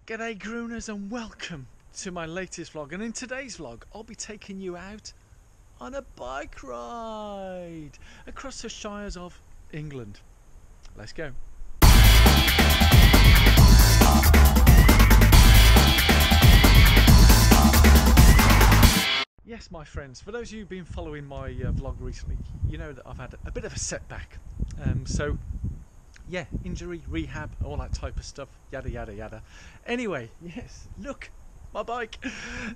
G'day Grooners and welcome to my latest vlog, and in today's vlog I'll be taking you out on a bike ride across the shires of England. Let's go. Yes, my friends, for those of you who've been following my vlog recently, you know that I've had a bit of a setback. So yeah, injury, rehab, all that type of stuff, yada yada yada. Anyway, yes, look, my bike.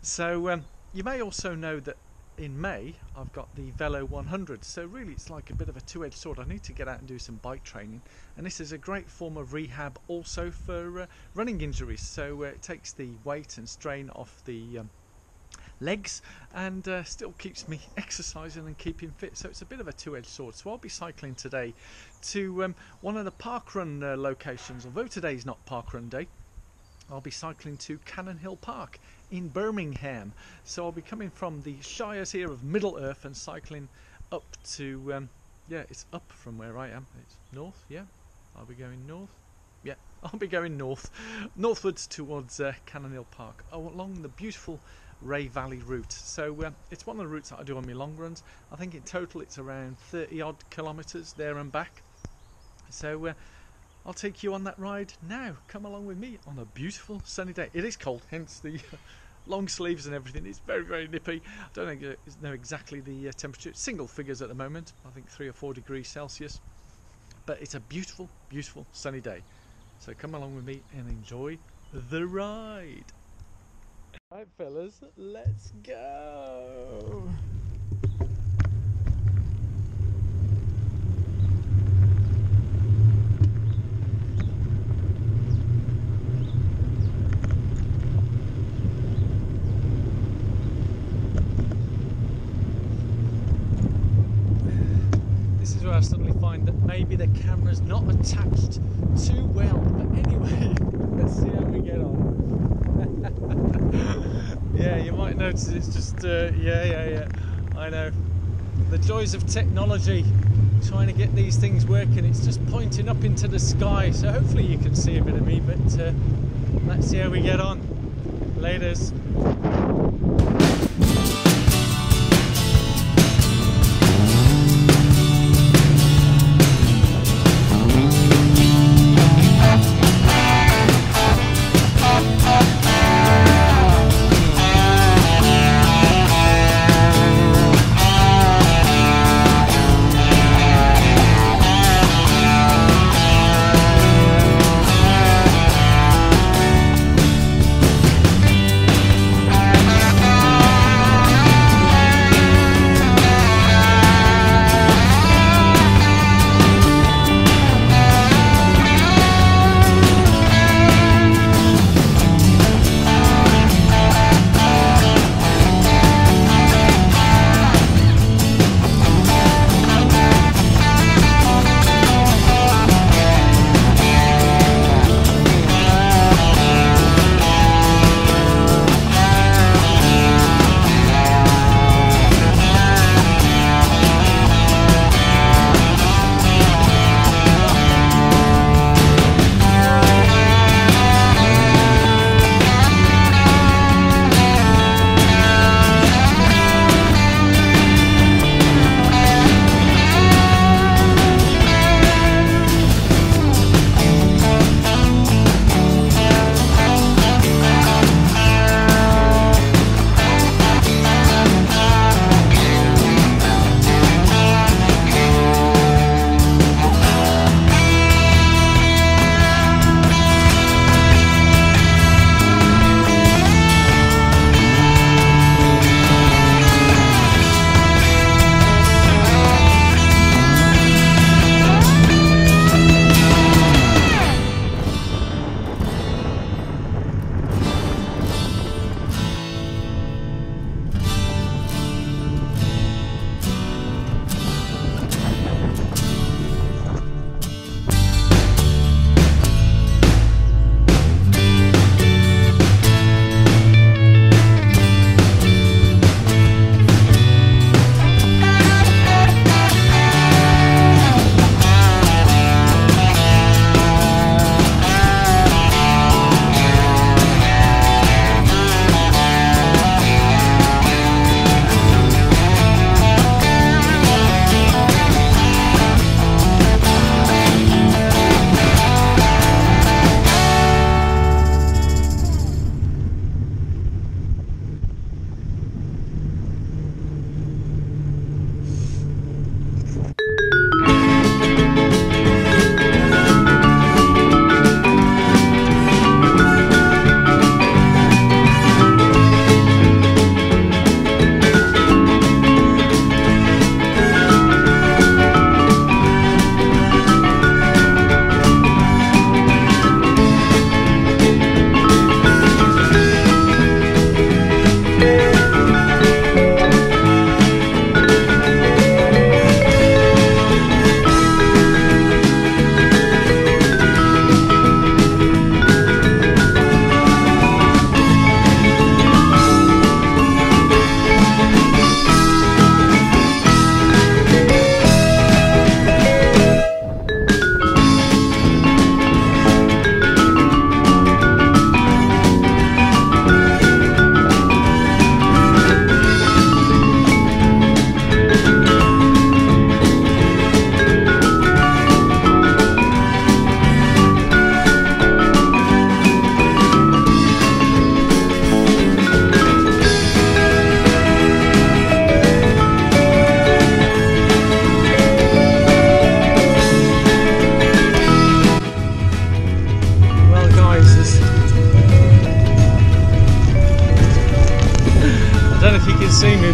So you may also know that in May I've got the Velo 100, so really it's like a bit of a two-edged sword. I need to get out and do some bike training, and this is a great form of rehab also for running injuries. So it takes the weight and strain off the legs and still keeps me exercising and keeping fit, so it's a bit of a two-edged sword. So I'll be cycling today to one of the parkrun locations. Although today's not parkrun day, I'll be cycling to Cannon Hill Park in Birmingham. So I'll be coming from the shires here of Middle Earth and cycling up to yeah, it's up from where I am, it's north. Yeah, I'll be going north. Yeah, I'll be going northwards towards Cannon Hill Park, along the beautiful Ray Valley route. So it's one of the routes that I do on my long runs. I think in total it's around 30 odd kilometres there and back. So I'll take you on that ride now. Come along with me on a beautiful sunny day. It is cold, hence the long sleeves and everything. It's very, very nippy. I don't know exactly the temperature. It's single figures at the moment, I think 3 or 4 degrees Celsius, but it's a beautiful, beautiful sunny day. So come along with me and enjoy the ride. Right fellas, let's go! This is where I suddenly find that maybe the camera's not attached too well, but anyway, let's see how we get on. Yeah, you might notice it's just yeah, I know, the joys of technology, trying to get these things working. It's just pointing up into the sky, so hopefully you can see a bit of me, but let's see how we get on. Laters.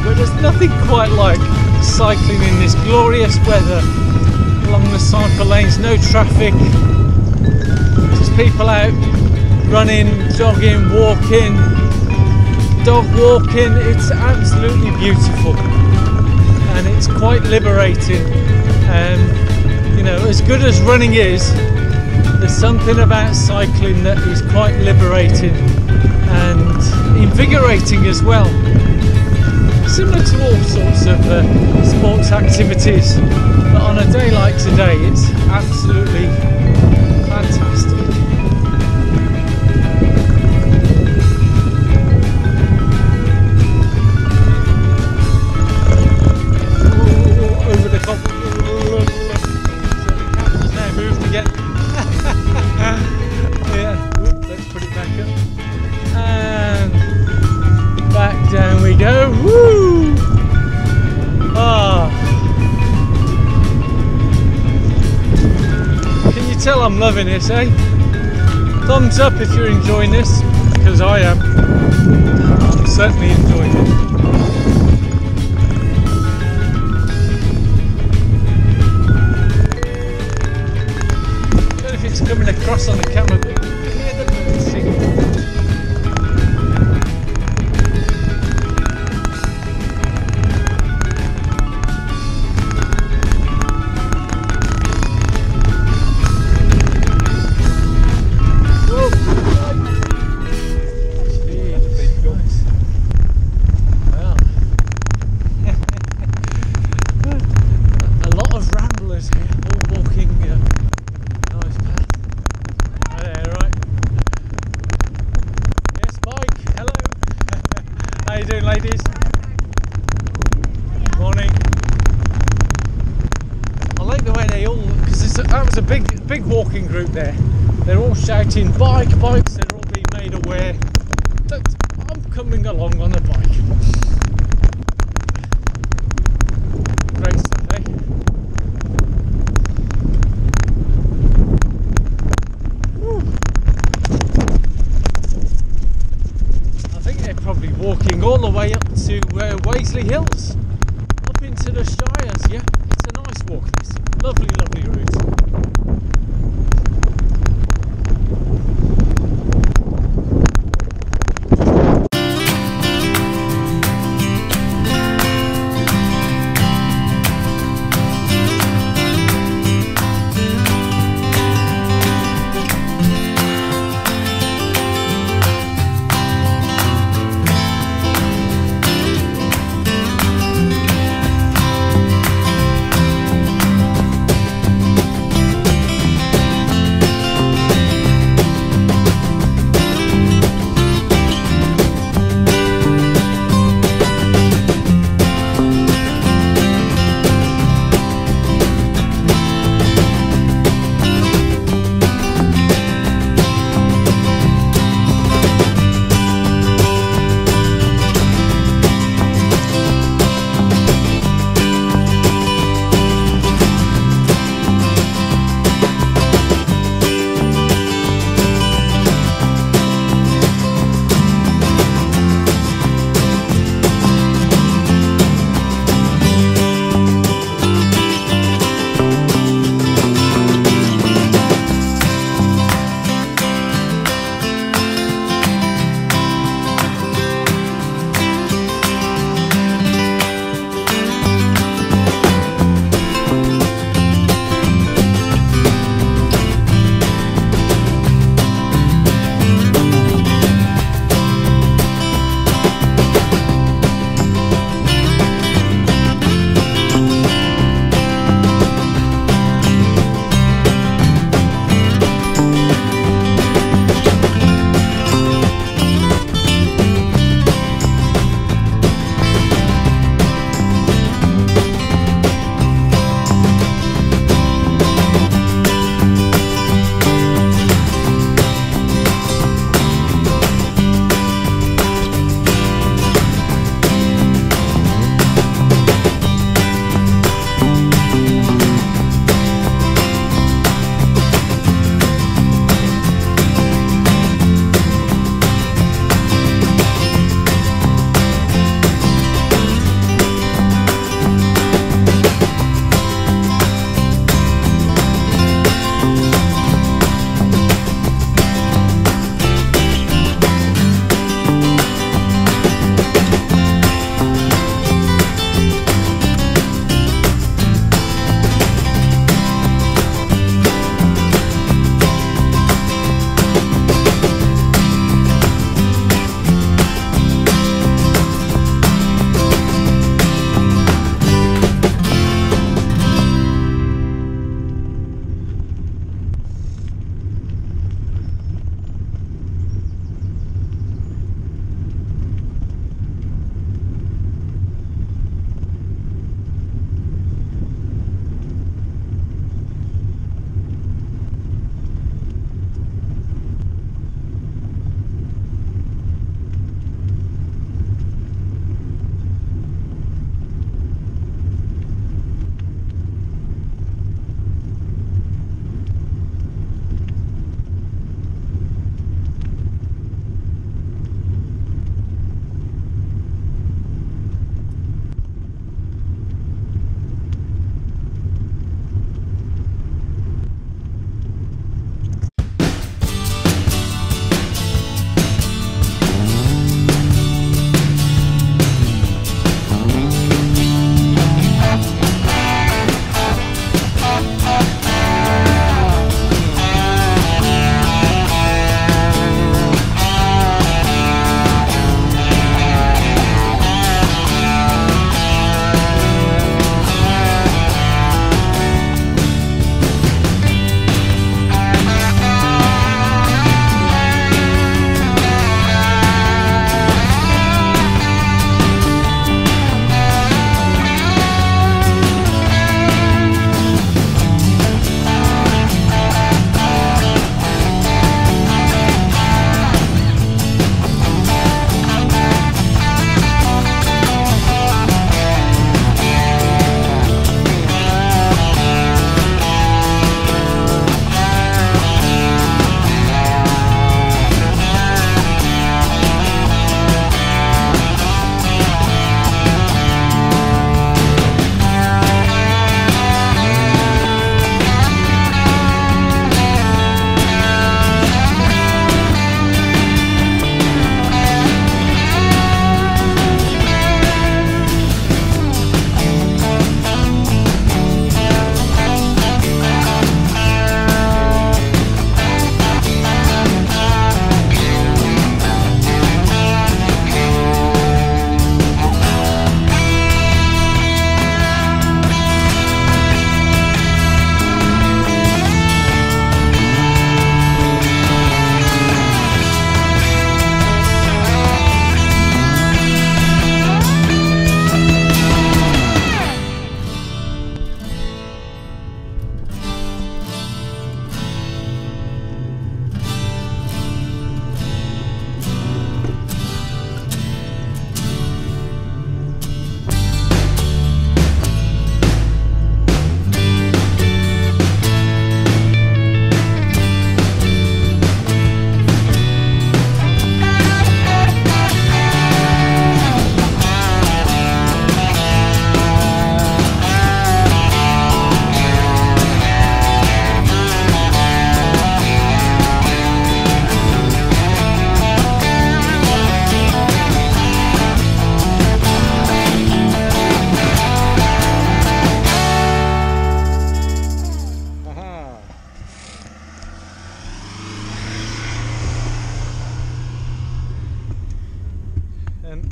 but there's nothing quite like cycling in this glorious weather along the cycle lanes, no traffic, just people out running, jogging, walking, dog walking. It's absolutely beautiful and it's quite liberating. You know, as good as running is, there's something about cycling that is quite liberating and invigorating as well. Similar to all sorts of sports activities, but on a day like today, it's absolutely fantastic. Ooh, over the top. Now moved again. Yeah, let's put it back up. And back down we go. Woo! Ah. Can you tell I'm loving this, eh? Thumbs up if you're enjoying this, because I am. I'm certainly enjoying it. I don't know if it's coming across on the camera, but you can hear the birds singing. Ladies, morning. I like the way they all, because that was a big walking group there. They're all shouting bike, bikes. They're all being made aware that I'm coming along on a bike. Great stuff, eh? Probably walking all the way up to Waisley Hills, up into the Shires. Yeah, it's a nice walk, this. Lovely, lovely route.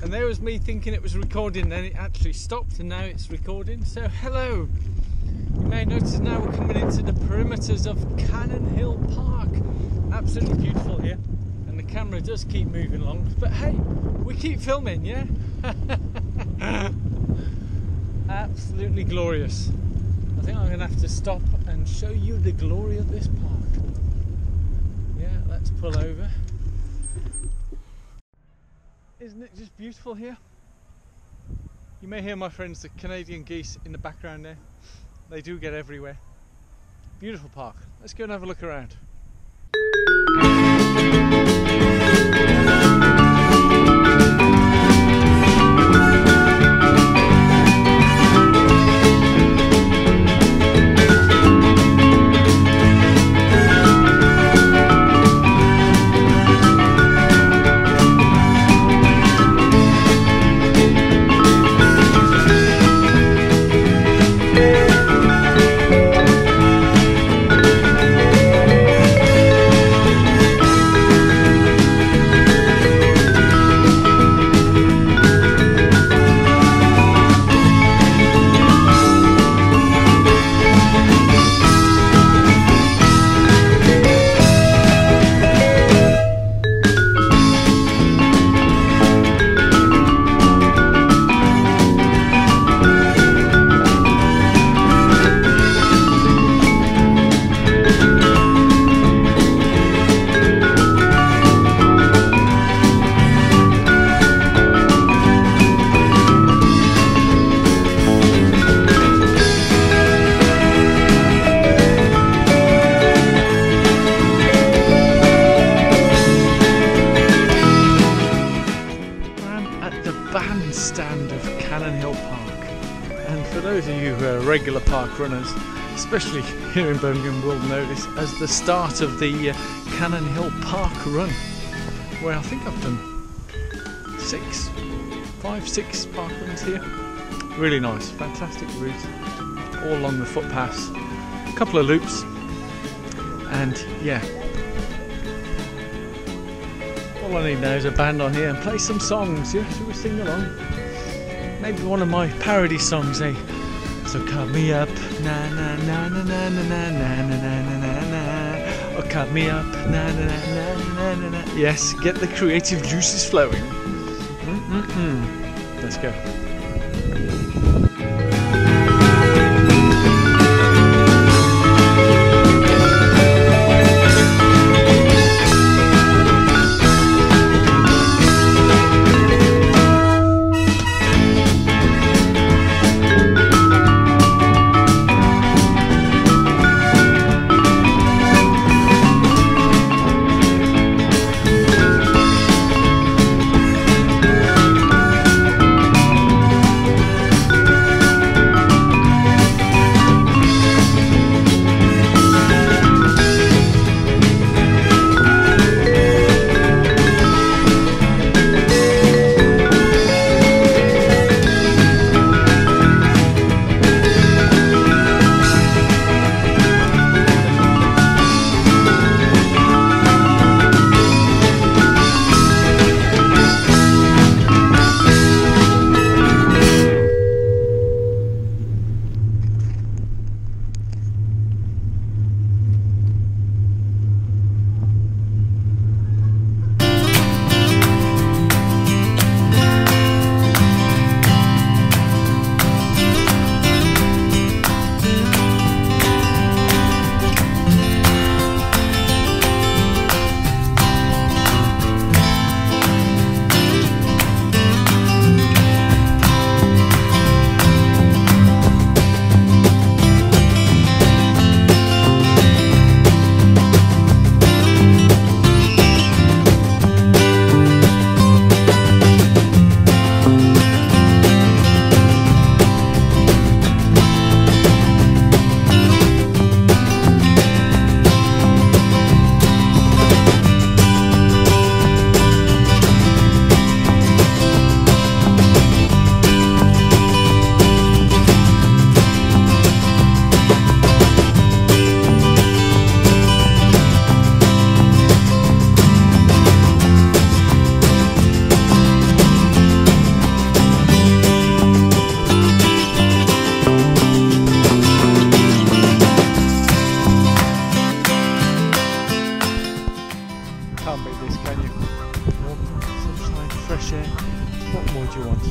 And there was me thinking it was recording, then it actually stopped and now it's recording. So hello, you may notice now we're coming into the perimeters of Cannon Hill Park. Absolutely beautiful here, and the camera does keep moving along, but hey, we keep filming, yeah? Absolutely glorious. I think I'm gonna have to stop and show you the glory of this park. Yeah, let's pull over. Isn't it just beautiful here? You may hear my friends, the Canadian geese in the background there. They do get everywhere. Beautiful park. Let's go and have a look around. Bandstand of Cannon Hill Park, and for those of you who are regular park runners, especially here in Birmingham, will know this as the start of the Cannon Hill Park run, where I think I've done 5-6 park runs here. Really nice, fantastic route, all along the footpaths, a couple of loops, and yeah. All I need now is a band on here and play some songs, yeah? Shall we sing along? Maybe one of my parody songs, eh? So cut me up, na na na na na na na na na na na na. Oh, cut me up, na na na na na na na. Yes, get the creative juices flowing. Let's go. you. Warm sunshine, fresh air. What more do you want?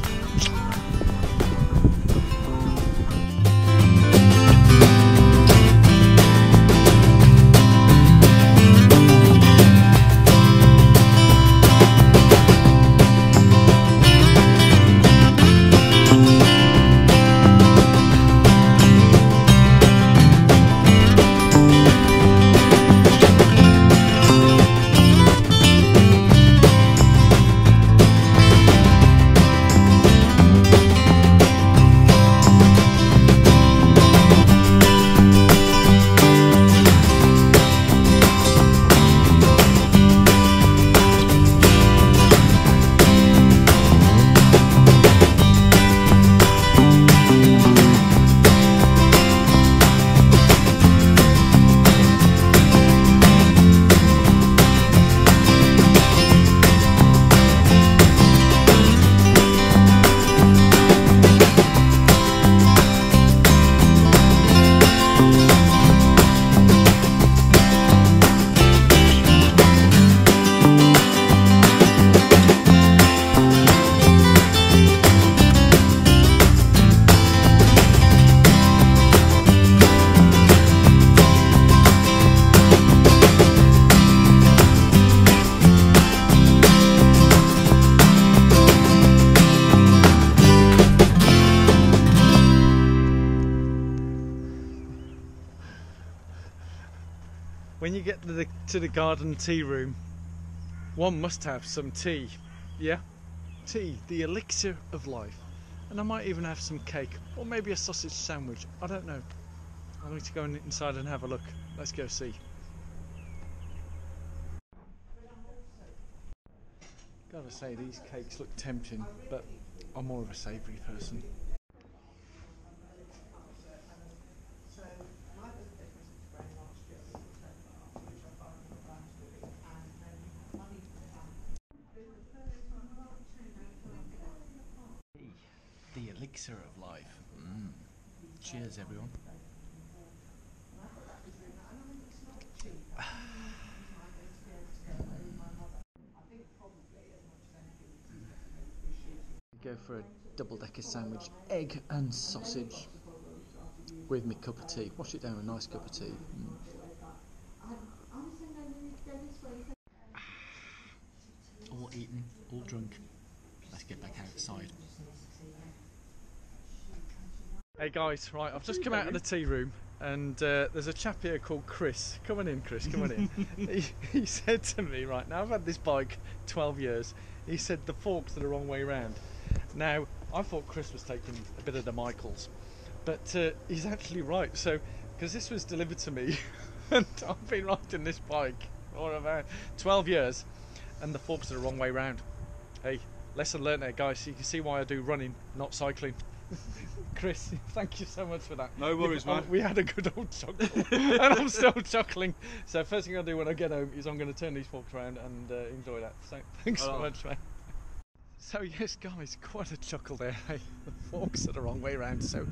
When you get to the garden tea room, one must have some tea. Yeah? Tea, the elixir of life. And I might even have some cake, or maybe a sausage sandwich. I don't know. I need to go inside and have a look. Let's go see. Gotta say, these cakes look tempting, but I'm more of a savoury person. The elixir of life. Cheers, everyone. Go for a double-decker sandwich, egg and sausage, with me cup of tea. Wash it down with a nice cup of tea. All eaten, all drunk. Let's get back outside. Hey guys, right, I've just come out of the tea room and there's a chap here called Chris. Come on in, Chris, come on in. he said to me, right, now I've had this bike 12 years, he said the forks are the wrong way round. Now, I thought Chris was taking a bit of the Michaels, but he's actually right. So, because this was delivered to me and I've been riding this bike for about 12 years and the forks are the wrong way round. Hey, lesson learned there, guys. So you can see why I do running, not cycling. Chris, thank you so much for that. No worries, man. We had a good old chuckle and I'm still chuckling. So first thing I'll do when I get home is I'm going to turn these forks around and enjoy that. So thanks so much, man. So yes guys, quite a chuckle there. The forks are the wrong way around. So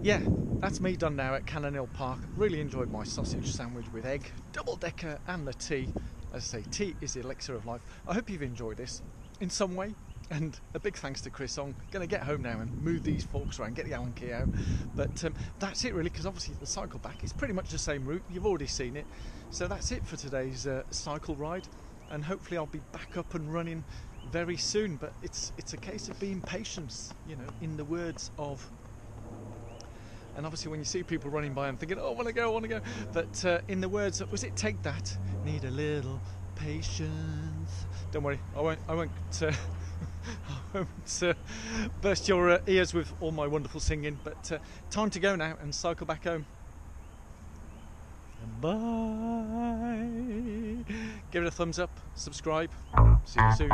yeah, that's me done now at Cannon Hill Park. Really enjoyed my sausage sandwich with egg, double decker and the tea. As I say, tea is the elixir of life. I hope you've enjoyed this in some way. And a big thanks to Chris. I'm going to get home now and move these forks around, get the Allen key out. But that's it really, because obviously the cycle back is pretty much the same route. You've already seen it. So that's it for today's cycle ride. And hopefully I'll be back up and running very soon. But it's a case of being patient, you know, in the words of... And obviously when you see people running by, I'm thinking, oh, I want to go. But in the words of, was it Take That? Need a little patience. Don't worry, I won't I won't burst your ears with all my wonderful singing, but time to go now and cycle back home. Bye. Give it a thumbs up, subscribe. See you soon.